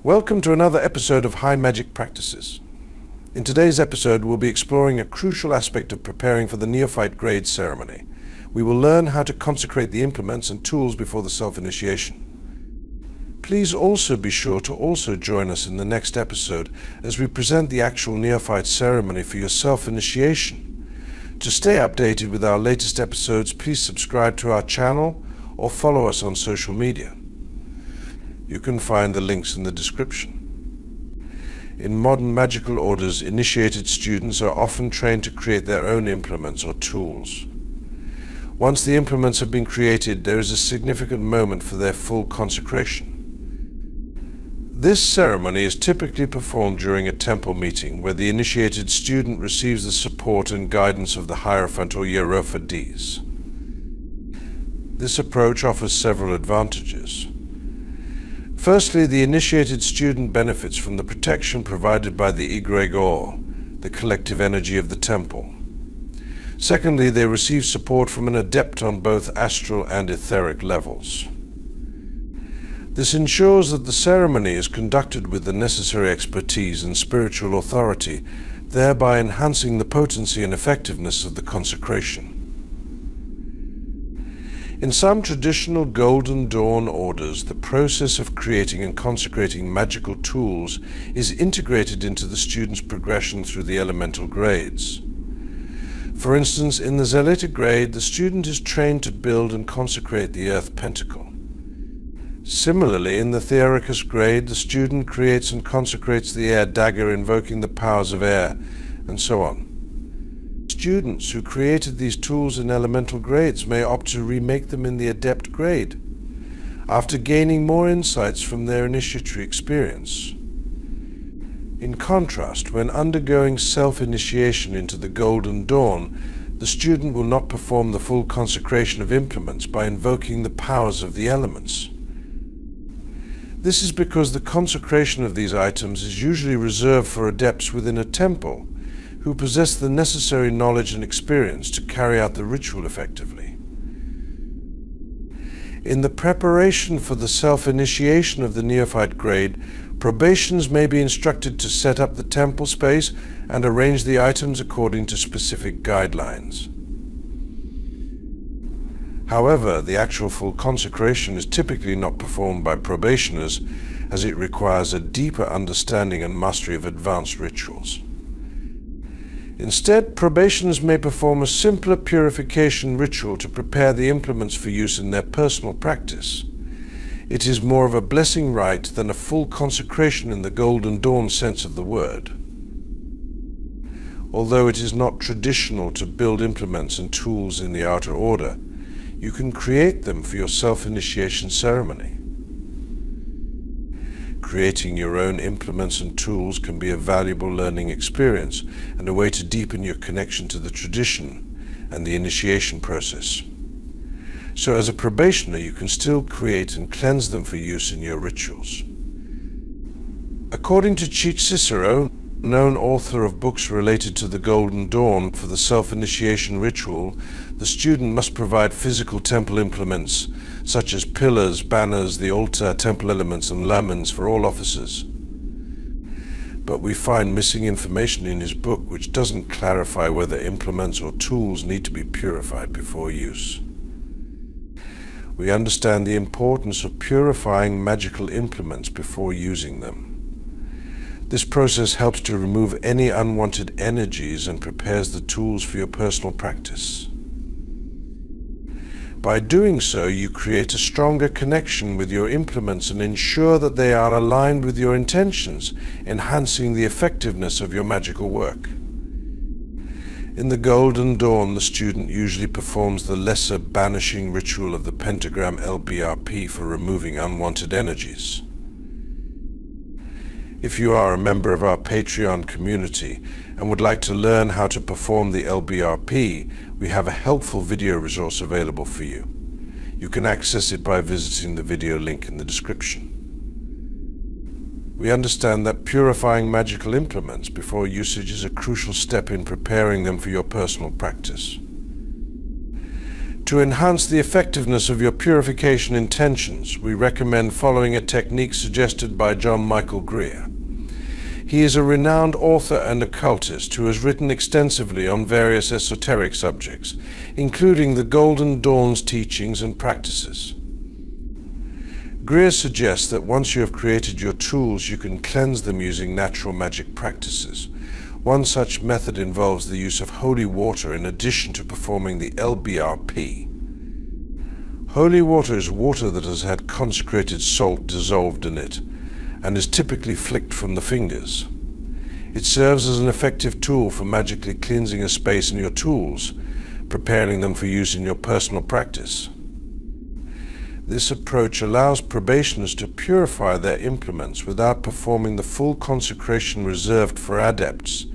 Welcome to another episode of High Magick Practices. In today's episode, we'll be exploring a crucial aspect of preparing for the Neophyte grade ceremony. We will learn how to consecrate the implements and tools before the self-initiation. Please also be sure to join us in the next episode as we present the actual Neophyte ceremony for your self-initiation. To stay updated with our latest episodes, please subscribe to our channel or follow us on social media. You can find the links in the description. In modern magical orders, initiated students are often trained to create their own implements or tools. Once the implements have been created, there is a significant moment for their full consecration. This ceremony is typically performed during a temple meeting where the initiated student receives the support and guidance of the Hierophant or Hierophadis. This approach offers several advantages. Firstly, the initiated student benefits from the protection provided by the egregor, the collective energy of the temple. Secondly, they receive support from an adept on both astral and etheric levels. This ensures that the ceremony is conducted with the necessary expertise and spiritual authority, thereby enhancing the potency and effectiveness of the consecration. In some traditional Golden Dawn orders, the process of creating and consecrating magical tools is integrated into the student's progression through the elemental grades. For instance, in the Zealitic grade, the student is trained to build and consecrate the Earth Pentacle. Similarly, in the Theoricus grade, the student creates and consecrates the Air Dagger, invoking the powers of air, and so on. Students who created these tools in elemental grades may opt to remake them in the Adept grade, after gaining more insights from their initiatory experience. In contrast, when undergoing self-initiation into the Golden Dawn, the student will not perform the full consecration of implements by invoking the powers of the elements. This is because the consecration of these items is usually reserved for adepts within a temple, who possess the necessary knowledge and experience to carry out the ritual effectively. In the preparation for the self-initiation of the Neophyte grade, probationers may be instructed to set up the temple space and arrange the items according to specific guidelines. However, the actual full consecration is typically not performed by probationers, as it requires a deeper understanding and mastery of advanced rituals. Instead, probationers may perform a simpler purification ritual to prepare the implements for use in their personal practice. It is more of a blessing rite than a full consecration in the Golden Dawn sense of the word. Although it is not traditional to build implements and tools in the outer order, you can create them for your self-initiation ceremony. Creating your own implements and tools can be a valuable learning experience and a way to deepen your connection to the tradition and the initiation process. So as a probationer, you can still create and cleanse them for use in your rituals. According to Chic Cicero, known author of books related to the Golden Dawn, for the self-initiation ritual, the student must provide physical temple implements such as pillars, banners, the altar, temple elements, and lamens for all officers. But we find missing information in his book which doesn't clarify whether implements or tools need to be purified before use. We understand the importance of purifying magical implements before using them. This process helps to remove any unwanted energies and prepares the tools for your personal practice. By doing so, you create a stronger connection with your implements and ensure that they are aligned with your intentions, enhancing the effectiveness of your magical work. In the Golden Dawn, the student usually performs the Lesser Banishing Ritual of the Pentagram LBRP for removing unwanted energies. If you are a member of our Patreon community and would like to learn how to perform the LBRP, we have a helpful video resource available for you. You can access it by visiting the video link in the description. We understand that purifying magical implements before usage is a crucial step in preparing them for your personal practice. To enhance the effectiveness of your purification intentions, we recommend following a technique suggested by John Michael Greer. He is a renowned author and occultist who has written extensively on various esoteric subjects, including the Golden Dawn's teachings and practices. Greer suggests that once you have created your tools, you can cleanse them using natural magic practices. One such method involves the use of holy water in addition to performing the LBRP. Holy water is water that has had consecrated salt dissolved in it, and is typically flicked from the fingers. It serves as an effective tool for magically cleansing a space in your tools, preparing them for use in your personal practice. This approach allows probationers to purify their implements without performing the full consecration reserved for adepts,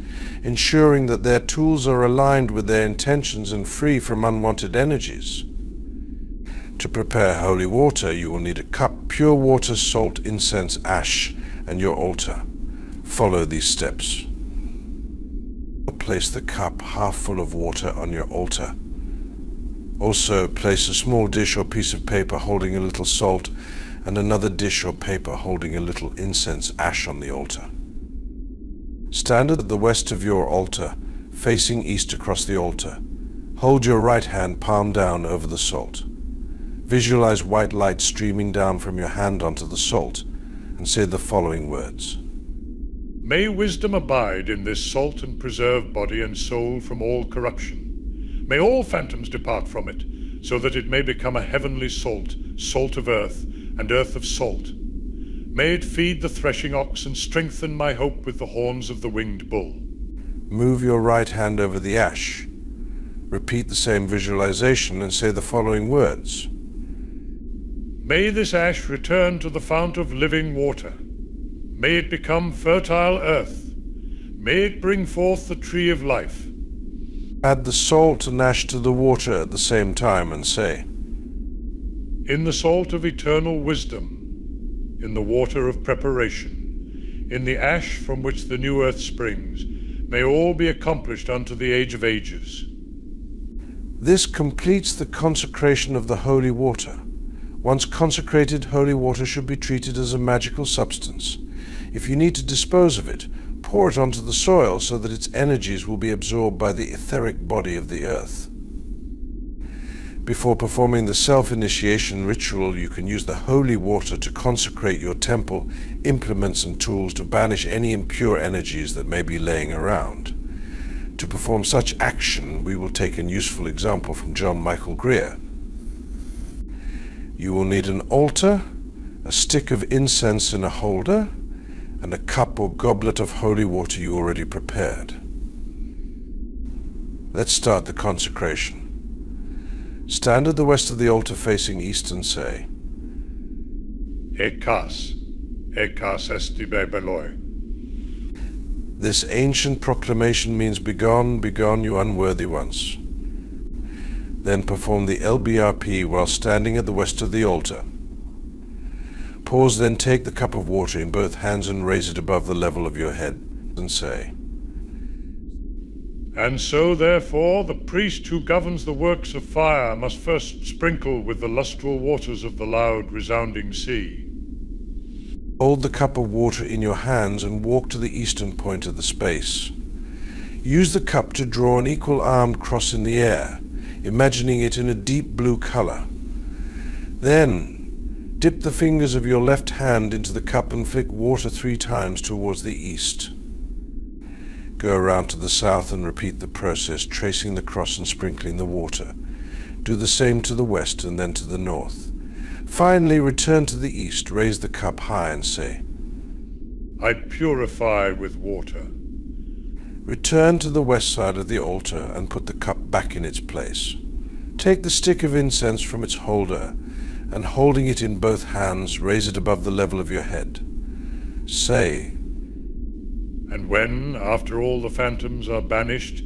ensuring that their tools are aligned with their intentions and free from unwanted energies. To prepare holy water, you will need a cup, pure water, salt, incense, ash, and your altar. Follow these steps. Place the cup half full of water on your altar. Also, place a small dish or piece of paper holding a little salt and another dish or paper holding a little incense ash on the altar. Stand at the west of your altar, facing east across the altar. Hold your right hand palm down over the salt. Visualize white light streaming down from your hand onto the salt, and say the following words. May wisdom abide in this salt and preserve body and soul from all corruption. May all phantoms depart from it, so that it may become a heavenly salt, salt of earth, and earth of salt. May it feed the threshing ox and strengthen my hope with the horns of the winged bull. Move your right hand over the ash. Repeat the same visualization and say the following words. May this ash return to the fount of living water. May it become fertile earth. May it bring forth the tree of life. Add the salt and ash to the water at the same time and say, In the salt of eternal wisdom, in the water of preparation, in the ash from which the new earth springs, may all be accomplished unto the age of ages. This completes the consecration of the holy water. Once consecrated, holy water should be treated as a magical substance. If you need to dispose of it, pour it onto the soil so that its energies will be absorbed by the etheric body of the earth. Before performing the self-initiation ritual, you can use the holy water to consecrate your temple, implements and tools to banish any impure energies that may be laying around. To perform such action, we will take a useful example from John Michael Greer. You will need an altar, a stick of incense in a holder, and a cup or goblet of holy water you already prepared. Let's start the consecration. Stand at the west of the altar facing east and say, Ekas esti bebeloi. This ancient proclamation means, Begone, begone, you unworthy ones. Then perform the LBRP while standing at the west of the altar. Pause, then take the cup of water in both hands and raise it above the level of your head and say, And so, therefore, the priest who governs the works of fire must first sprinkle with the lustral waters of the loud, resounding sea. Hold the cup of water in your hands and walk to the eastern point of the space. Use the cup to draw an equal-armed cross in the air, imagining it in a deep blue color. Then, dip the fingers of your left hand into the cup and flick water 3 times towards the east. Go around to the south and repeat the process, tracing the cross and sprinkling the water. Do the same to the west and then to the north. Finally, return to the east, raise the cup high and say, I purify with water. Return to the west side of the altar and put the cup back in its place. Take the stick of incense from its holder and holding it in both hands, raise it above the level of your head. Say, And when, after all the phantoms are banished,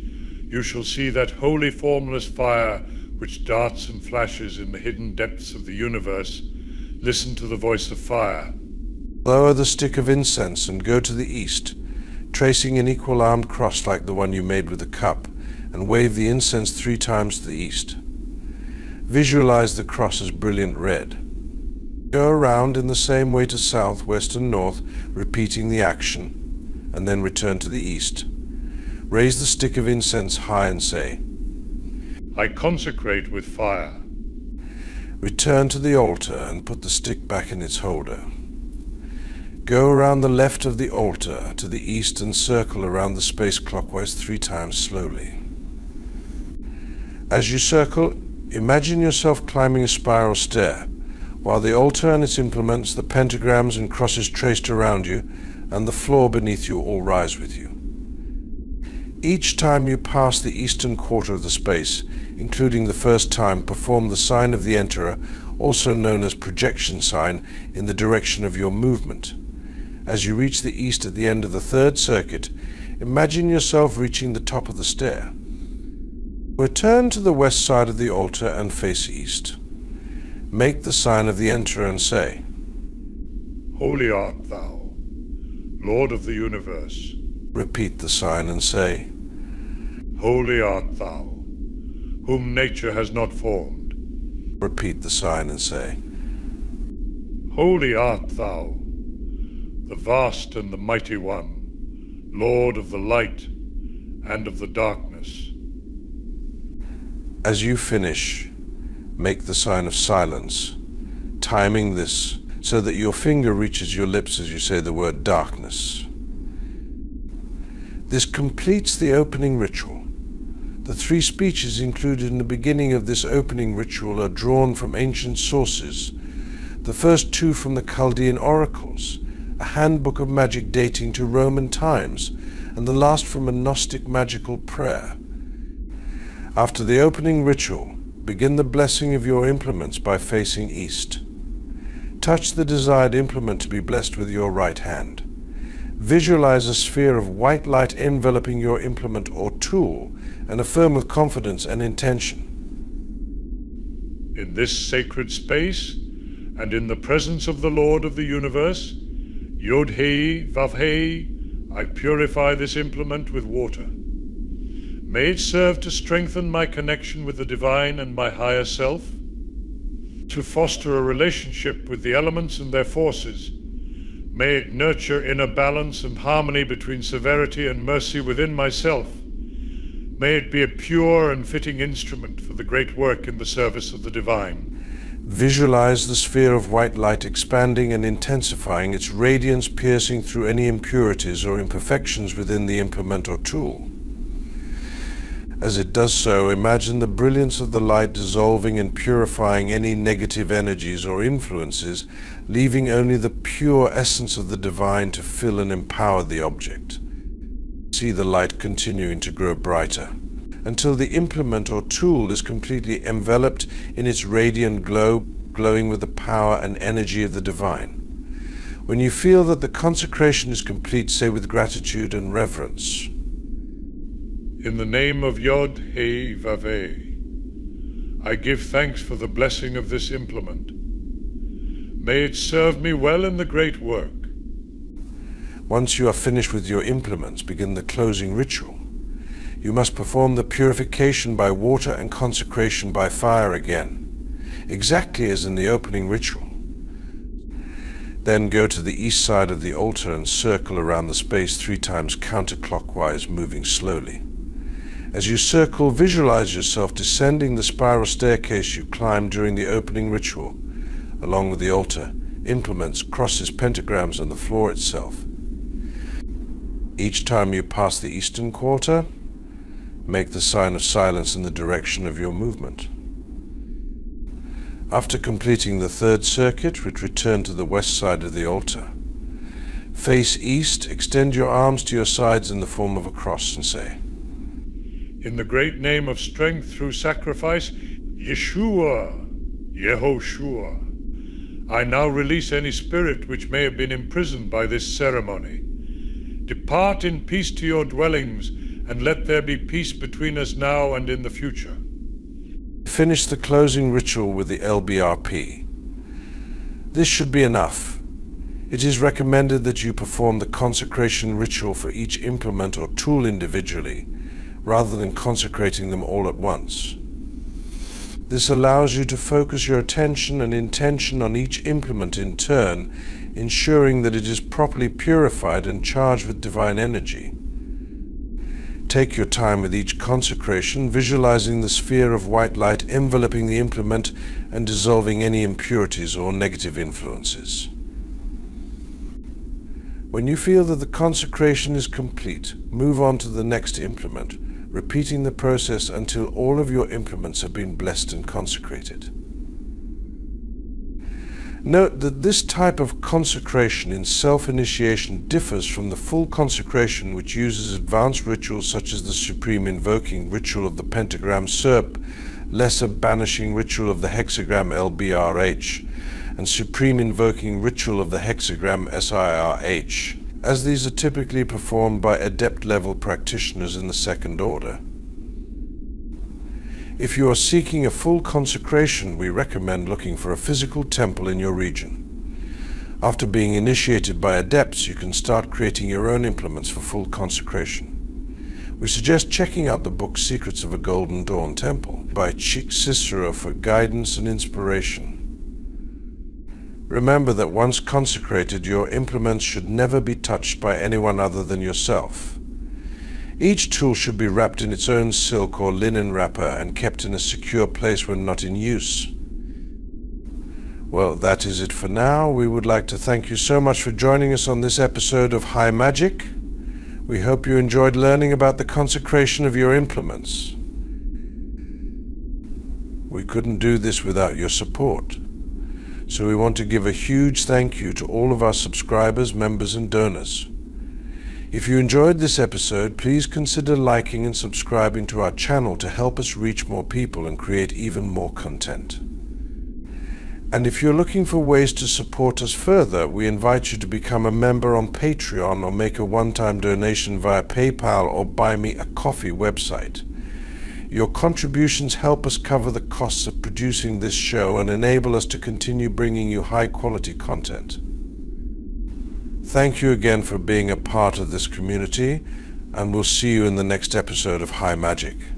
you shall see that holy formless fire which darts and flashes in the hidden depths of the universe, listen to the voice of fire. Lower the stick of incense and go to the east, tracing an equal-armed cross like the one you made with the cup, and wave the incense 3 times to the east. Visualize the cross as brilliant red. Go around in the same way to south, west and north, repeating the action, and then return to the east. Raise the stick of incense high and say, I consecrate with fire. Return to the altar and put the stick back in its holder. Go around the left of the altar to the east and circle around the space clockwise 3 times slowly. As you circle, imagine yourself climbing a spiral stair, while the altar and its implements, the pentagrams and crosses traced around you, and the floor beneath you all rise with you. Each time you pass the eastern quarter of the space, including the first time, perform the sign of the Enterer, also known as projection sign, in the direction of your movement. As you reach the east at the end of the 3rd circuit, imagine yourself reaching the top of the stair. Return to the west side of the altar and face east. Make the sign of the Enterer and say, Holy art thou, Lord of the universe. Repeat the sign and say, Holy art thou, whom nature has not formed. Repeat the sign and say, Holy art thou, the vast and the mighty one, Lord of the light and of the darkness. As you finish, make the sign of silence, timing this so that your finger reaches your lips as you say the word darkness. This completes the opening ritual. The 3 speeches included in the beginning of this opening ritual are drawn from ancient sources. The first 2 from the Chaldean oracles, a handbook of magic dating to Roman times, and the last from a Gnostic magical prayer. After the opening ritual, begin the blessing of your implements by facing east. Touch the desired implement to be blessed with your right hand. Visualize a sphere of white light enveloping your implement or tool, and affirm with confidence and intention. In this sacred space, and in the presence of the Lord of the universe, Yod-Hei, Vav-Hei, I purify this implement with water. May it serve to strengthen my connection with the divine and my higher self, to foster a relationship with the elements and their forces. May it nurture inner balance and harmony between severity and mercy within myself. May it be a pure and fitting instrument for the great work in the service of the divine. Visualize the sphere of white light expanding and intensifying, its radiance piercing through any impurities or imperfections within the implement or tool. As it does so, imagine the brilliance of the light dissolving and purifying any negative energies or influences, leaving only the pure essence of the divine to fill and empower the object. See the light continuing to grow brighter, until the implement or tool is completely enveloped in its radiant glow, glowing with the power and energy of the divine. When you feel that the consecration is complete, say with gratitude and reverence, In the name of Yod-Hei Vav-Hei, I give thanks for the blessing of this implement. May it serve me well in the great work. Once you are finished with your implements, begin the closing ritual. You must perform the purification by water and consecration by fire again, exactly as in the opening ritual. Then go to the east side of the altar and circle around the space 3 times counterclockwise, moving slowly. As you circle, visualize yourself descending the spiral staircase you climbed during the opening ritual, along with the altar, implements, crosses, pentagrams, and the floor itself. Each time you pass the eastern quarter, make the sign of silence in the direction of your movement. After completing the 3rd circuit, return to the west side of the altar. Face east, extend your arms to your sides in the form of a cross and say, In the great name of strength through sacrifice, Yeshua, Yehoshua, I now release any spirit which may have been imprisoned by this ceremony. Depart in peace to your dwellings, and let there be peace between us now and in the future. Finish the closing ritual with the LBRP. This should be enough. It is recommended that you perform the consecration ritual for each implement or tool individually, rather than consecrating them all at once. This allows you to focus your attention and intention on each implement in turn, ensuring that it is properly purified and charged with divine energy. Take your time with each consecration, visualizing the sphere of white light enveloping the implement and dissolving any impurities or negative influences. When you feel that the consecration is complete, move on to the next implement, repeating the process until all of your implements have been blessed and consecrated. Note that this type of consecration in self-initiation differs from the full consecration, which uses advanced rituals such as the Supreme Invoking Ritual of the Pentagram SERP, Lesser Banishing Ritual of the Hexagram LBRH, and Supreme Invoking Ritual of the Hexagram SIRH, as these are typically performed by adept-level practitioners in the second order. If you are seeking a full consecration, we recommend looking for a physical temple in your region. After being initiated by adepts, you can start creating your own implements for full consecration. We suggest checking out the book Secrets of a Golden Dawn Temple by Chic Cicero for guidance and inspiration. Remember that once consecrated, your implements should never be touched by anyone other than yourself. Each tool should be wrapped in its own silk or linen wrapper and kept in a secure place when not in use. Well, that is it for now. We would like to thank you so much for joining us on this episode of High Magick. We hope you enjoyed learning about the consecration of your implements. We couldn't do this without your support. So we want to give a huge thank you to all of our subscribers, members, and donors. If you enjoyed this episode, please consider liking and subscribing to our channel to help us reach more people and create even more content. And if you're looking for ways to support us further, we invite you to become a member on Patreon or make a one-time donation via PayPal or Buy Me a Coffee website. Your contributions help us cover the costs of producing this show and enable us to continue bringing you high-quality content. Thank you again for being a part of this community, and we'll see you in the next episode of High Magick.